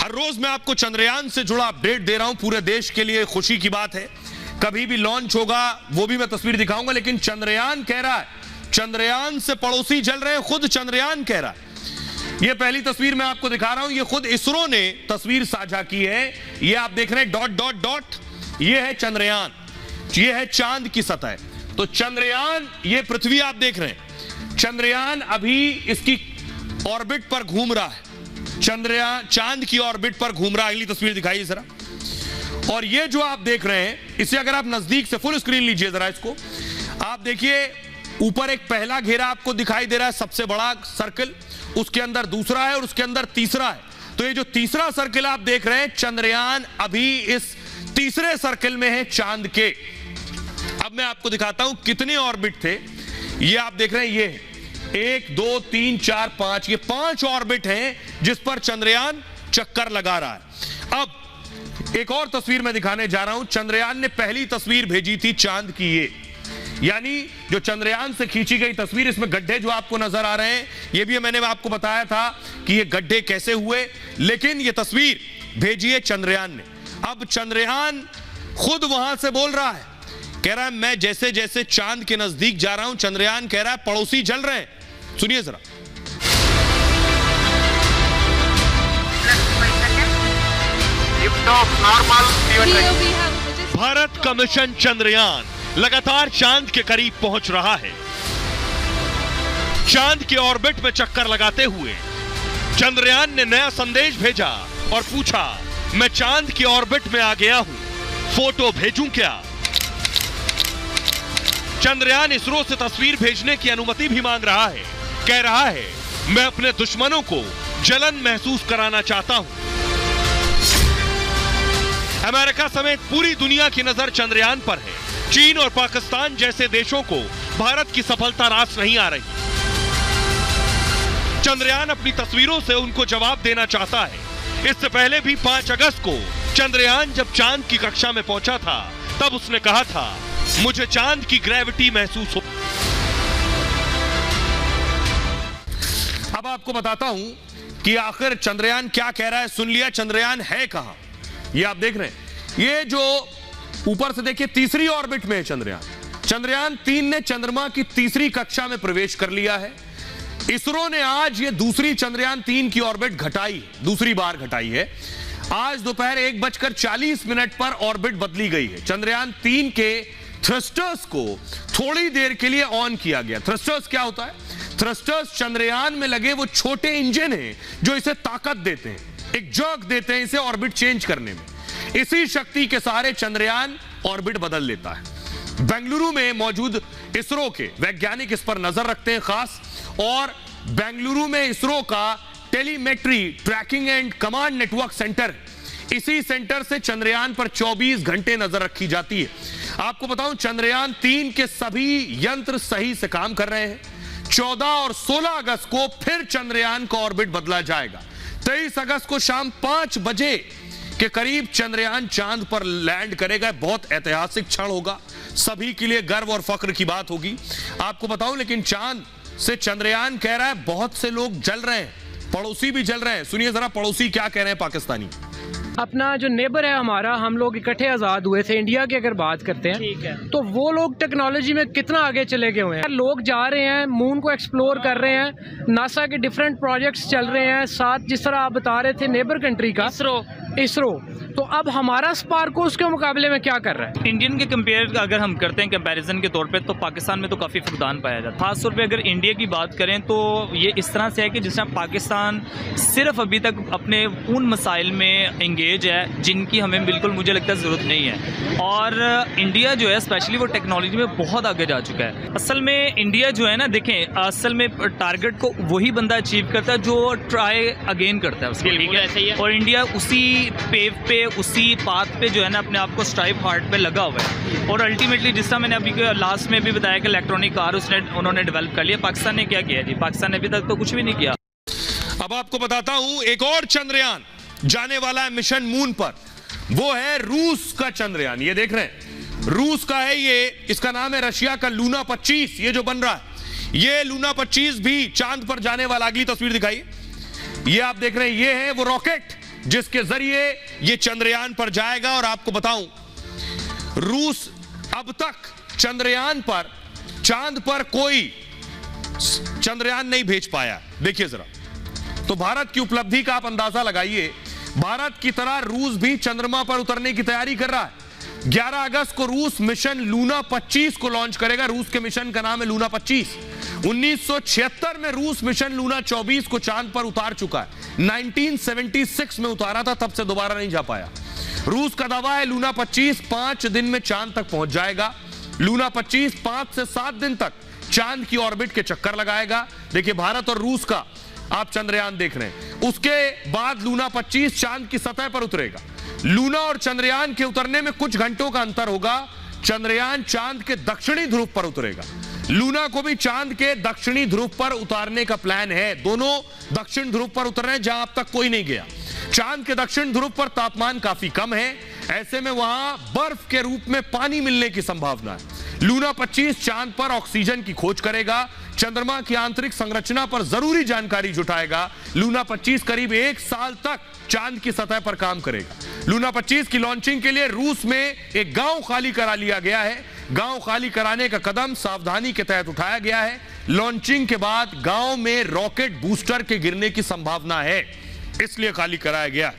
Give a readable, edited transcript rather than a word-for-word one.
हर रोज मैं आपको चंद्रयान से जुड़ा अपडेट दे रहा हूं, पूरे देश के लिए खुशी की बात है। कभी भी लॉन्च होगा वो भी मैं तस्वीर दिखाऊंगा, लेकिन चंद्रयान कह रहा है, चंद्रयान से पड़ोसी जल रहे हैं, खुद चंद्रयान कह रहा है। ये पहली तस्वीर मैं आपको दिखा रहा हूं, ये खुद इसरो ने तस्वीर साझा की है। ये आप देख रहे हैं डॉट डॉट डॉट, ये है चंद्रयान, ये है चांद की सतह। तो चंद्रयान, ये पृथ्वी आप देख रहे हैं, चंद्रयान अभी इसकी ऑर्बिट पर घूम रहा है, चंद्रयान चांद की ऑर्बिट पर घूम रहा है। अगली तस्वीर दिखाइए जरा। और ये जो आप देख रहे हैं, इसे अगर आप नजदीक से फुल स्क्रीन लीजिए जरा, इसको आप देखिए, ऊपर एक पहला घेरा आपको दिखाई दे रहा है, सबसे बड़ा सर्कल, उसके अंदर दूसरा है और उसके अंदर तीसरा है। तो ये जो तीसरा सर्कल आप देख रहे हैं, चंद्रयान अभी इस तीसरे सर्कल में है चांद के। अब मैं आपको दिखाता हूं कितने ऑर्बिट थे। ये आप देख रहे हैं, ये 1 2 3 4 5, ये 5 ऑर्बिट हैं जिस पर चंद्रयान चक्कर लगा रहा है। अब एक और तस्वीर मैं दिखाने जा रहा हूं। चंद्रयान ने पहली तस्वीर भेजी थी चांद की, ये यानी जो चंद्रयान से खींची गई तस्वीर, इसमें गड्ढे जो आपको नजर आ रहे हैं, ये भी मैंने आपको बताया था कि ये गड्ढे कैसे हुए, लेकिन ये तस्वीर भेजी है चंद्रयान ने। अब चंद्रयान खुद वहां से बोल रहा है, कह रहा है मैं जैसे जैसे चांद के नजदीक जा रहा हूं, चंद्रयान कह रहा है पड़ोसी जल रहे हैं। सुनिए जरा। भारत का मिशन चंद्रयान लगातार चांद के करीब पहुंच रहा है। चांद के ऑर्बिट में चक्कर लगाते हुए चंद्रयान ने नया संदेश भेजा और पूछा, मैं चांद की ऑर्बिट में आ गया हूं, फोटो भेजूं क्या? चंद्रयान इसरो से तस्वीर भेजने की अनुमति भी मांग रहा है। कह रहा है, मैं अपने दुश्मनों को जलन महसूस कराना चाहता हूं। अमेरिका समेत पूरी दुनिया की नजर चंद्रयान पर है। चीन और पाकिस्तान जैसे देशों को भारत की सफलता रास नहीं आ रही। चंद्रयान अपनी तस्वीरों से उनको जवाब देना चाहता है। इससे पहले भी 5 अगस्त को चंद्रयान जब चांद की कक्षा में पहुंचा था, तब उसने कहा था, मुझे चांद की ग्रेविटी महसूस हो। अब आपको बताता हूं कि आखिर चंद्रयान क्या कह रहा है। सुन लिया, चंद्रयान है कहां, ये आप देख रहे हैं। ये जो ऊपर से देखिए, तीसरी ऑर्बिट में है चंद्रयान। चंद्रयान 3 ने चंद्रमा की तीसरी कक्षा में प्रवेश कर लिया है। इसरो ने आज ये दूसरी चंद्रयान 3 की ऑर्बिट घटाई, दूसरी बार घटाई है। आज दोपहर 1:40 पर ऑर्बिट बदली गई है। चंद्रयान 3 के थ्रस्टर्स को थोड़ी देर के लिए ऑन किया गया। थ्रस्टर्स क्या होता है? थ्रस्टर्स चंद्रयान में लगे वो छोटे इंजन हैं जो इसे ताकत देते हैं, एक जर्क देते हैं इसे ऑर्बिट चेंज करने में। इसी शक्ति के सहारे चंद्रयान ऑर्बिट बदल लेता है। बेंगलुरु में मौजूद इसरो के वैज्ञानिक इस पर नजर रखते हैं खास, और बेंगलुरु में इसरो का telemetry tracking and command network centre, इसी सेंटर से चंद्रयान पर 24 घंटे नजर रखी जाती है। आपको बताऊं, चंद्रयान 3 के सभी यंत्र सही से काम कर रहे हैं। 14 और 16 अगस्त को फिर चंद्रयान का ऑर्बिट बदला जाएगा। 23 अगस्त को शाम 5 बजे के करीब चंद्रयान चांद पर लैंड करेगा। बहुत ऐतिहासिक क्षण होगा, सभी के लिए गर्व और फख्र की बात होगी। आपको बताऊं, लेकिन चांद से चंद्रयान कह रहा है बहुत से लोग जल रहे हैं, पड़ोसी भी जल रहे हैं। सुनिए जरा, पड़ोसी क्या कह रहे हैं पाकिस्तानी। अपना जो नेबर है हमारा, हम लोग इकट्ठे आज़ाद हुए थे। इंडिया की अगर बात करते हैं, ठीक है, तो वो लोग टेक्नोलॉजी में कितना आगे चले गए हुए हैं। लोग जा रहे हैं, मून को एक्सप्लोर कर रहे हैं, नासा के डिफरेंट प्रोजेक्ट्स चल रहे हैं, साथ जिस तरह आप बता रहे थे नेबर कंट्री का इसरो। तो अब हमारा स्पार्को उसके मुकाबले में क्या कर रहा है? इंडियन के कंपेयर अगर हम करते हैं कंपैरिजन के तौर पे, तो पाकिस्तान में तो काफ़ी फुकदान पाया जाता है। खासतौर पे अगर इंडिया की बात करें तो ये इस तरह से है कि जिस तरह पाकिस्तान सिर्फ अभी तक अपने उन मसाइल में इंगेज है जिनकी हमें बिल्कुल, मुझे लगता है, ज़रूरत नहीं है। और इंडिया जो है स्पेशली वो टेक्नोलॉजी में बहुत आगे जा चुका है। असल में इंडिया जो है ना, देखें, असल में टारगेट को वही बंदा अचीव करता है जो ट्राई अगेन करता है उसके लिए। और इंडिया उसी पेव पे, उसी पाथ पे जो है ना, अपने आप को स्ट्राइव हार्ड पे लगा हुआ है। और अल्टीमेटली जिस तरह मैंने अभी लास्ट में भी बताया कि इलेक्ट्रॉनिक कार उन्होंने डेवलप कर लिया। पाकिस्तान ने क्या किया जी? पाकिस्तान ने अभी तक तो कुछ भी नहीं किया। अब आपको बताता हूं, एक और चंद्रयान जाने वाला है मिशन मून पर। वो है रूस का चंद्रयान। ये देख रहे हैं, रूस का है ये, इसका नाम है रशिया का लूना 25। ये जो बन रहा है, ये लूना 25 भी चांद पर जाने वाला। अगली तस्वीर दिखाइए, ये आप देख रहे हैं, ये है वो रॉकेट जिसके जरिए यह चंद्रयान पर जाएगा। और आपको बताऊं, रूस अब तक चंद्रयान पर, चांद पर कोई चंद्रयान नहीं भेज पाया। देखिए जरा, तो भारत की उपलब्धि का आप अंदाजा लगाइए। भारत की तरह रूस भी चंद्रमा पर उतरने की तैयारी कर रहा है। 11 अगस्त को रूस मिशन लूना 25 को लॉन्च करेगा। रूस के मिशन का नाम है लूना 25। 1976 में रूस मिशन लूना 24 को चांद पर उतार चुका है। 1976 में उतारा था, तब से दोबारा नहीं जा पाया। रूस का दावा है लूना 25 5 दिन में चांद तक पहुंच जाएगा। लूना 25 5 से 7 दिन तक चांद की ऑर्बिट के चक्कर लगाएगा। देखिए, भारत और रूस का आप चंद्रयान देख रहे हैं। उसके बाद लूना 25 चांद की सतह पर उतरेगा। लूना और चंद्रयान के उतरने में कुछ घंटों का अंतर होगा। चंद्रयान चांद के दक्षिणी ध्रुव पर उतरेगा। लूना को भी चांद के दक्षिणी ध्रुव पर उतारने का प्लान है। दोनों दक्षिण ध्रुव पर उतर रहे हैं, जहां अब तक कोई नहीं गया। चांद के दक्षिण ध्रुव पर तापमान काफी कम है, ऐसे में वहां बर्फ के रूप में पानी मिलने की संभावना है। लूना 25 चांद पर ऑक्सीजन की खोज करेगा, चंद्रमा की आंतरिक संरचना पर जरूरी जानकारी जुटाएगा। लूना 25 करीब 1 साल तक चांद की सतह पर काम करेगा। लूना 25 की लॉन्चिंग के लिए रूस में एक गांव खाली करा लिया गया है। गांव खाली कराने का कदम सावधानी के तहत उठाया गया है। लॉन्चिंग के बाद गांव में रॉकेट बूस्टर के गिरने की संभावना है, इसलिए खाली कराया गया।